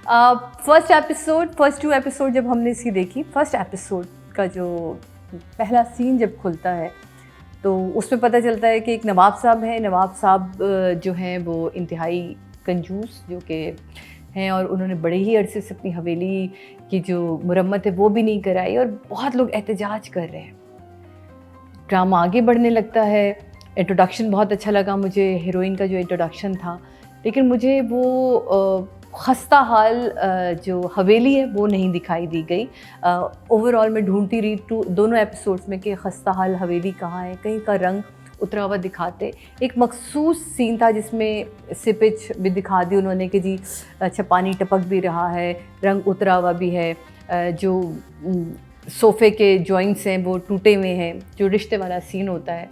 First 2 episode जब हमने इसकी देखी, फर्स्ट एपिसोड का जो पहला सीन जब खुलता है तो उसमें पता चलता है कि एक नवाब साहब हैं। नवाब साहब जो हैं वो इंतहाई कंजूस जो कि हैं, और उन्होंने बड़े ही अरसे से अपनी हवेली की जो मुरम्मत है वो भी नहीं कराई, और बहुत लोग एहतजाज कर रहे हैं। ड्रामा आगे बढ़ने लगता है। इंट्रोडक्शन बहुत अच्छा लगा मुझे, हीरोइन का जो इंट्रोडक्शन था, लेकिन मुझे वो खस्ता हाल जो हवेली है वो नहीं दिखाई दी गई। ओवरऑल मैं ढूंढती रही दोनों एपिसोड्स में कि खस्ता हाल हवेली कहाँ है, कहीं का रंग उतरा हुआ दिखाते। एक मखसूस सीन था जिसमें सिपेज भी दिखा दी उन्होंने कि जी अच्छा पानी टपक भी रहा है, रंग उतरा हुआ भी है, जो सोफ़े के जॉइंट्स हैं वो टूटे हुए हैं, जो रिश्ते वाला सीन होता है।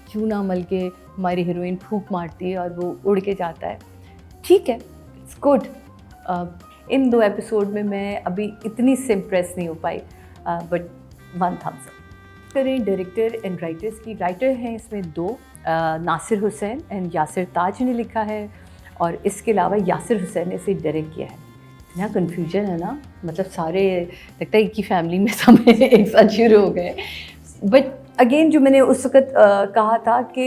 चूना मल के हमारी हीरोइन फूंक मारती है और वो उड़ के जाता है। ठीक है, इट्स गुड। इन 2 एपिसोड में मैं अभी इतनी से इम्प्रेस नहीं हो पाई, बट 1 थम्स अप। करें डायरेक्टर एंड राइटर्स की, राइटर हैं इसमें 2, नासिर हुसैन एंड यासिर ताज ने लिखा है, और इसके अलावा यासिर हुसैन ने इसे डायरेक्ट किया है। इतना कन्फ्यूजन है ना, मतलब सारे लगता है एक ही फैमिली में सब एक साथ शुरू हो गए। बट अगेन जो मैंने उस वक़्त कहा था कि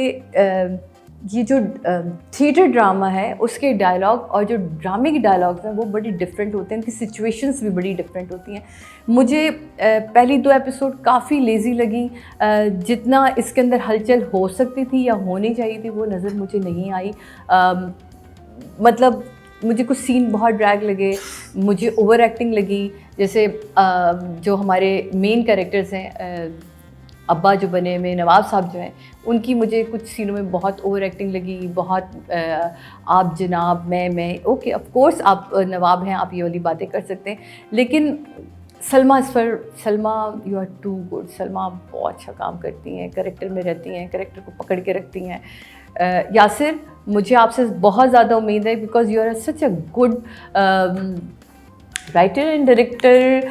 ये जो थिएटर ड्रामा है उसके डायलॉग और जो ड्रामे के डायलॉग्स हैं वो बड़ी डिफरेंट होते हैं, उनकी सिचुएशंस भी बड़ी डिफरेंट होती हैं। मुझे पहली 2 एपिसोड काफ़ी लेज़ी लगी। जितना इसके अंदर हलचल हो सकती थी या होनी चाहिए थी वो नज़र मुझे नहीं आई। मतलब मुझे कुछ सीन बहुत ड्रैग लगे, मुझे ओवर एक्टिंग लगी। जैसे जो हमारे मेन कैरेक्टर्स हैं, अब्बा जो बने हुए नवाब साहब जो हैं, उनकी मुझे कुछ सीनों में बहुत ओवर एक्टिंग लगी। बहुत आप जनाब, मैं ओके ऑफ कोर्स आप नवाब हैं, आप ये वाली बातें कर सकते हैं, लेकिन Salma you are too good. Salma बहुत अच्छा काम करती हैं, कैरेक्टर में रहती हैं, कैरेक्टर को पकड़ के रखती हैं। यासिर, मुझे आपसे बहुत ज़्यादा उम्मीद है because you are such a good writer and director.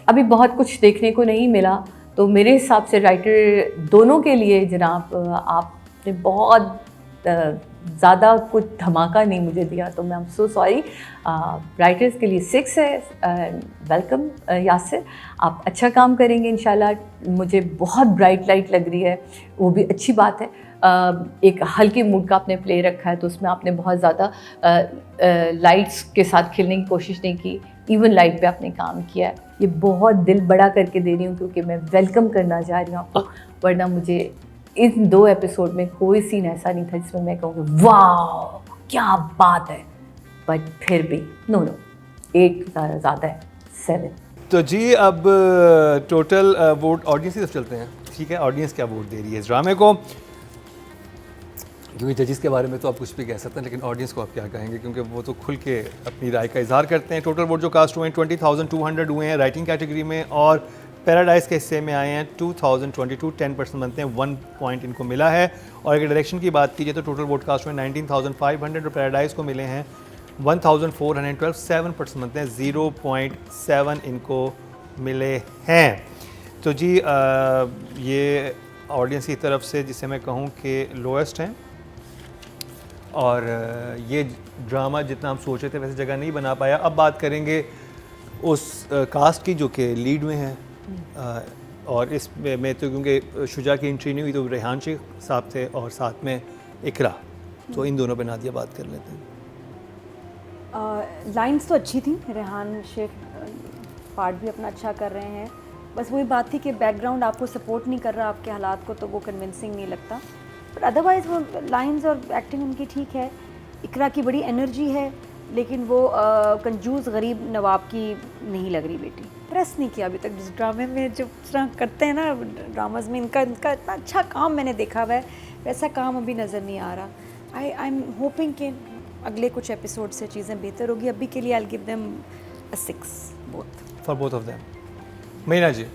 अभी बहुत कुछ देखने को नहीं मिला, तो मेरे हिसाब से राइटर दोनों के लिए जनाब आपने बहुत ज़्यादा कुछ धमाका नहीं मुझे दिया, तो मैं I am so sorry. Writers के लिए 6 है। वेलकम यासिर, आप अच्छा काम करेंगे इंशाल्लाह। मुझे बहुत ब्राइट लाइट लग रही है, वो भी अच्छी बात है। एक हल्के मूड का आपने प्ले रखा है, तो उसमें आपने बहुत ज़्यादा लाइट्स के साथ खेलने की कोशिश नहीं की, इवन लाइट पे आपने काम किया है। ये बहुत दिल बड़ा करके दे रही हूँ क्योंकि मैं वेलकम करना चाह रही हूँ आपको, वरना मुझे इन 2 एपिसोड में कोई सीन ऐसा नहीं था जिसमें मैं कहूँगी वाह क्या बात है, बट फिर भी नो 8 ज़्यादा है, 7। तो जी अब टोटल वोट ऑडियंस की तरफ चलते हैं। ठीक है, ऑडियंस क्या वोट दे रही है इस ड्रामे को, क्योंकि जजेस के बारे में तो आप कुछ भी कह सकते हैं, लेकिन ऑडियंस को आप क्या कहेंगे, क्योंकि वो तो खुल के अपनी राय का इजहार करते हैं। टोटल वोट जो कास्ट हुए हैं 20,200 हुए हैं राइटिंग कैटेगरी में, और पैराडाइज के हिस्से में आए हैं 2022, 10% बनते हैं, 1 पॉइंट इनको मिला है। और अगर डायरेक्शन की बात कीजिए तो टोटल वोट कास्ट हुए 19,500 और पैराडाइज को मिले हैं 1,412, 7% बनते हैं, 0.7 इनको मिले हैं। तो जी ये ऑडियंस की तरफ से जिसे मैं कहूँ कि लोएस्ट हैं, और ये ड्रामा जितना हम सोचे थे वैसे जगह नहीं बना पाया। अब बात करेंगे उस कास्ट की जो कि लीड में है, और इस में तो क्योंकि शुजा की एंट्री नहीं हुई तो रेहान शेख साहब थे और साथ में इकरा, तो इन दोनों पे नादिया बात कर लेते हैं। लाइंस तो अच्छी थी, रेहान शेख पार्ट भी अपना अच्छा कर रहे हैं, बस वही बात थी कि बैकग्राउंड आपको सपोर्ट नहीं कर रहा आपके हालात को, तो वो कन्विंसिंग नहीं लगता। बट अदरवाइज़ वो लाइंस और एक्टिंग उनकी ठीक है। इकरा की बड़ी एनर्जी है, लेकिन वो कंजूस गरीब नवाब की नहीं लग रही बेटी। प्रेस नहीं किया अभी तक जिस ड्रामे में, जो तरह करते हैं ना ड्रामाज में, इनका इतना अच्छा काम मैंने देखा हुआ है, वैसा काम अभी नज़र नहीं आ रहा। आई एम होपिंग कि अगले कुछ एपिसोड से चीज़ें बेहतर होगी। अभी के लिए I will give them a 6 for both of them. Meena ji,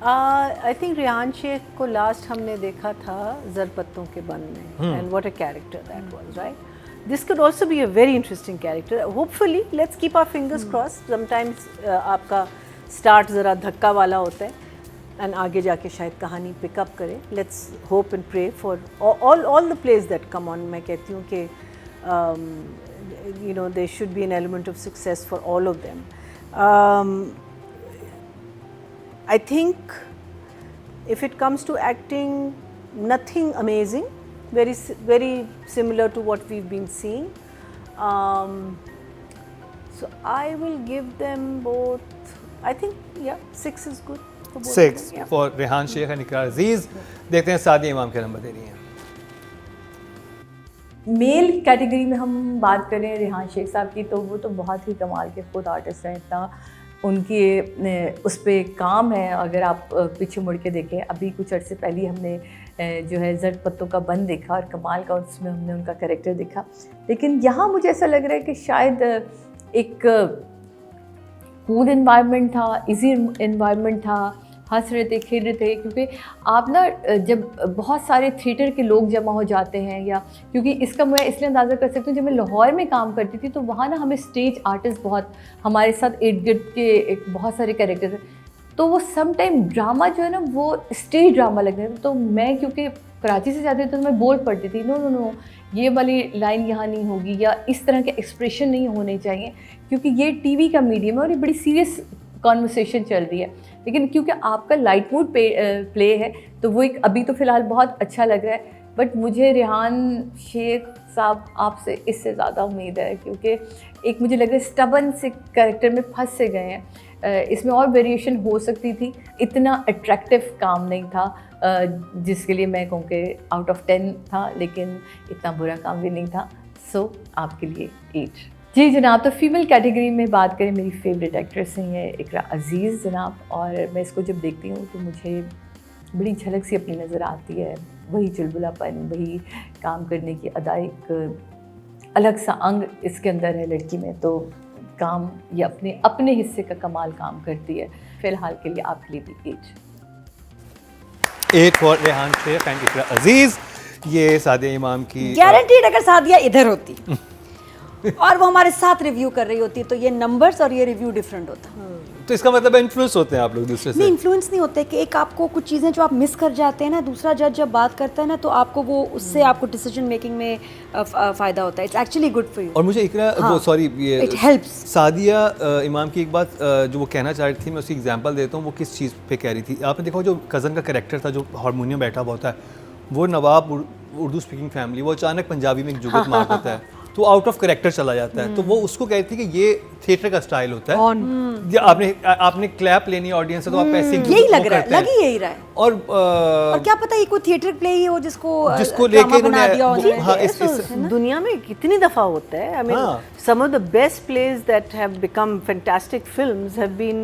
I think Rehan Shaikh को लास्ट हमने देखा था ज़रपत्तों के बन में, and what a character that was, right? This could also be a very interesting character. Hopefully let's keep our fingers crossed. Sometimes आपका start ज़रा धक्का वाला होता है एंड आगे जाके शायद कहानी पिकअप करे। Let's hope and pray for all the place that come on. मैं कहती हूँ कि you know, there should be an element of success for all of them. I think if it comes to acting, nothing amazing, very similar to what we've been seeing. So I will give them both, I think, yeah, 6 is good for both of 6 them, yeah. For Rehan Shaikh and Iqrar Aziz. देखते हैं सादिया इमाम क्या number दे रही हैं। Male category में हम बात करें रेहान शेख साहब की, तो वो तो बहुत ही कमाल के खुद आर्टिस्ट हैं। इतना उनके उस पर काम है। अगर आप पीछे मुड़ के देखें, अभी कुछ अर्से पहले हमने जो है जर्द पत्तों का बन देखा और कमाल का उसमें हमने उनका कैरेक्टर देखा। लेकिन यहाँ मुझे ऐसा लग रहा है कि शायद एक कूल एनवायरनमेंट था, इजी एनवायरनमेंट था, हंस रहे थे, खेल रहे थे। क्योंकि आप ना जब बहुत सारे थिएटर के लोग जमा हो जाते हैं, या क्योंकि इसका मैं इसलिए अंदाज़ा कर सकती हूँ, जब मैं लाहौर में काम करती थी तो वहाँ ना हमें स्टेज आर्टिस्ट बहुत, हमारे साथ इर्द गिर्द के एक बहुत सारे कैरेक्टर थे, तो वो सम टाइम ड्रामा जो है ना वो स्टेज ड्रामा लगने था। तो मैं क्योंकि कराची से जाती थी तो मैं बोल पड़ती थी, नो नो नो, ये वाली लाइन यहाँ नहीं होगी, या इस तरह के एक्सप्रेशन नहीं होने चाहिए, क्योंकि ये टीवी का मीडियम है और ये बड़ी सीरियस कॉन्वर्सेशन चल रही है। लेकिन क्योंकि आपका लाइट मूड प्ले है तो वो एक अभी तो फ़िलहाल बहुत अच्छा लग रहा है। बट मुझे रेहान शेख साहब आपसे इससे ज़्यादा उम्मीद है, क्योंकि एक मुझे लग रहा है स्टबन से कैरेक्टर में फंस से गए हैं। इसमें और वेरिएशन हो सकती थी, इतना अट्रैक्टिव काम नहीं था जिसके लिए मैं कहूँ कि आउट ऑफ 10 था, लेकिन इतना बुरा काम भी नहीं था। सो आपके लिए 8। जी जनाब, तो फीमेल कैटेगरी में बात करें, मेरी फेवरेट एक्ट्रेस हैं ये इकरा अजीज़ जनाब, और मैं इसको जब देखती हूँ तो मुझे बड़ी झलक सी अपनी नज़र आती है। वही चुलबुलापन, वही काम करने की अदा, एक अलग सा अंग इसके अंदर है लड़की में, तो काम ये अपने हिस्से का कमाल काम करती है। फ़िलहाल के लिए आपके लिए भी 8 फॉर रेहान शेख एंड इकरा अजीज। ये सादिया इमाम की गारंटीड अगर सादिया इधर होती और वो हमारे साथ रिव्यू कर रही होती तो ये नंबर्स और ये रिव्यू डिफरेंट होता। तो इसका मतलब इन्फ्लुएंस होते हैं आप लोग दूसरे से? नहीं, इन्फ्लुएंस नहीं होते कि एक आपको कुछ चीज़ें जो आप मिस कर जाते हैं ना, दूसरा जज जब बात करता है ना तो आपको वो उससे आपको डिसीजन मेकिंग में फ़ायदा होता है। It's actually good for you. और मुझे इकरा वो सॉरी ये इट हेल्प्स। सादिया इमाम की एक बात जो वो कहना चाह रही थी, मैं उसकी एग्जांपल देता हूँ। वो किस चीज़ पे कह रही थी? आपने देखा जो कज़न का कैरेक्टर था जो हारमोनियम बैठा हुआ होता है, वो नवाब उर्दू स्पीकिंग फैमिली, वो अचानक पंजाबी में एक जुगत मार देता है तो आउट ऑफ कैरेक्टर चला जाता है। तो वो उसको कहती थी कि ये थिएटर का स्टाइल होता है। आपने क्लैप लेनी ऑडियंस से तो आप ऐसे यही लग रहा है, लग ही यही रहा है। और क्या पता ये कोई थिएटर प्ले ही हो जिसको लेके बना दिया उन्होंने। हाँ, दुनिया में कितनी दफा होता है। I mean some of the best plays that have become fantastic films have been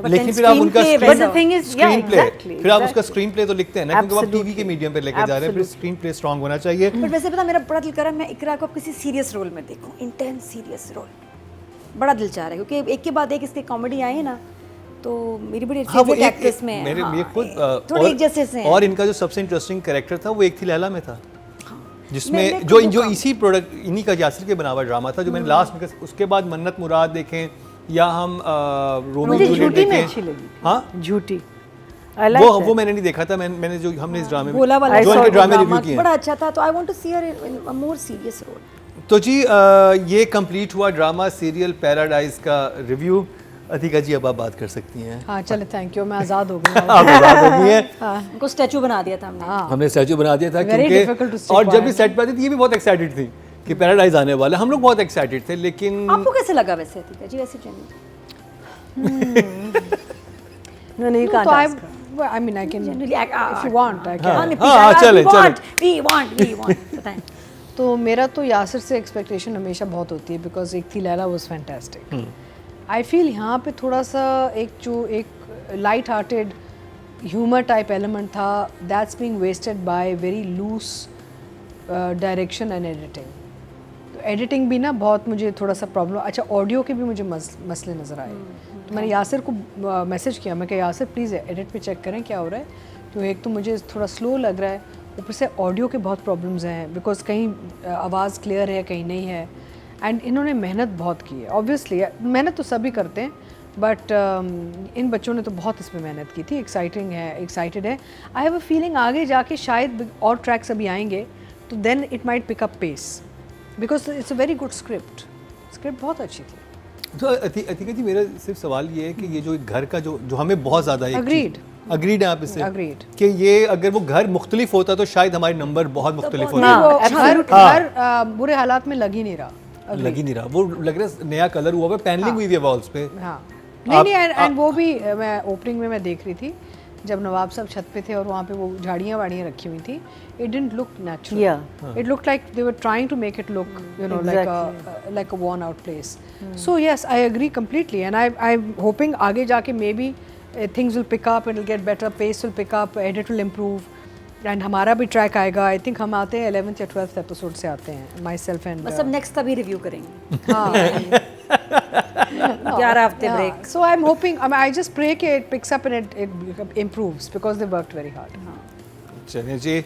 लेकिन फिर आप उनका but the thing is yeah exactly फिर आप उसका स्क्रीन प्ले तो लिखते हैं ना, क्योंकि आप टीवी के मीडियम पे लेके जा रहे हैं, फिर स्क्रीन प्ले स्ट्रांग होना चाहिए। बट वैसे पता मेरा बड़ा दिल कर रहा है मैं इकरा को किसी सीरियस रोल में देखूं, इंटेंस सीरियस रोल, बड़ा दिल चाह रहा है, क्योंकि एक के बाद एक इसके कॉमेडी आए हैं ना, तो मेरी बड़ी फेवरेट एक्ट्रेस में है। मेरे ये खुद थोड़े एक जैसे से हैं। और इनका जो सबसे इंटरेस्टिंग कैरेक्टर था वो एक थी लैला में था, जिसमें जो इसी प्रोडक्ट इन्हीं का यासिर के बना हुआ ड्रामा था जो मैंने लास्ट में, उसके बाद मन्नत मुराद देखें या हम रोमियो जूलियट देखें। अच्छी लगी। हाँ, झूठी वो मैंने नहीं देखा था। मैंने जो हमने इस ड्रामे में जो इनके ड्रामे रिव्यू किए बड़ा अच्छा था, तो I want to see her in a more serious role. तो जी ये कंप्लीट हुआ ड्रामा सीरियल पैराडाइज का रिव्यू। अधिका जी अब आप बात कर सकती हैं। हाँ चलो, थैंक यू, मैं आज़ाद हो गई। आप आज़ाद हो गई हैं। उनको स्टैचू बना दिया था हमने। हमने स्टैचू बना दिया था क्योंकि, और जब भी सेट पे आती थी ये भी बहुत एक्साइटेड थी कि पैराडाइज आने वाला है। हम लोग बहुत एक्साइटेड थे, लेकिन आपको कैसे लगा वैसे अधिका जी? वैसे नहीं कहा। I mean, I can. generally If you want, I can. चले we want। तो मेरा तो यासिर से एक्सपेक्टेशन हमेशा बहुत होती है, because Ek Thi Laila was fantastic. I feel यहाँ पे थोड़ा सा एक light hearted humour type element था, that's being wasted by very loose direction and editing. तो एडिटिंग भी ना बहुत मुझे थोड़ा सा प्रॉब्लम। अच्छा, ऑडियो के भी मुझे मसले नज़र आए। तो मैंने यासिर को मैसेज किया, मैं कहा यासिर प्लीज़ एडिट पे चेक करें क्या हो रहा है। तो एक तो मुझे थोड़ा स्लो लग रहा है, ऊपर से ऑडियो के बहुत प्रॉब्लम्स हैं, बिकॉज कहीं आवाज़ क्लियर है कहीं नहीं है। एंड इन्होंने मेहनत बहुत की है, ऑब्वियसली मेहनत तो सभी करते हैं, बट इन बच्चों ने तो बहुत इसमें मेहनत की थी। एक्साइटेड है। आई हैव अ फीलिंग आगे जाके शायद और ट्रैक्स अभी आएंगे तो then it might pick up pace. Because it's a very good script बहुत अच्छी थी. तो अतिका जी मेरा सिर्फ सवाल ये है कि ये जो एक घर का जो हमें बहुत ज़्यादा Agreed. है आप इससे Agreed. कि ये अगर वो घर मुख्तलिफ होता तो शायद हमारे नंबर बहुत मुख्तलिफ होते. हाँ, वो absolutely. घर बुरे हालात में लग ही नहीं रहा. लग ही नहीं रहा, वो लग रहा है नया कलर हुआ हुआ, पैनलिंग हुई हुई है वॉल्स पे. हाँ नहीं एंड वो भी मैं ओपनिंग में मैं देख रही थी जब नवाब साहब छत पे थे और वहाँ पे वो झाड़ियाँ वाड़ियाँ रखी हुई थी. It didn't look natural. Yeah. It looked like they were trying to make it look, you know, like a worn out place. So yes, I agree completely, and I'm hoping आगे जाके maybe things will pick up and it'll get better, pace will pick up, edit will improve, and हमारा भी track आएगा. I think हम आते हैं 11th या 12th episode से आते हैं, myself and. बस अब नेक्स्ट का भी रिव्यू करेंगे. हाँ. 11 हफ्ते break. So I'm hoping. I mean, I just pray कि it picks up and it improves because they worked very hard. चलिए जी.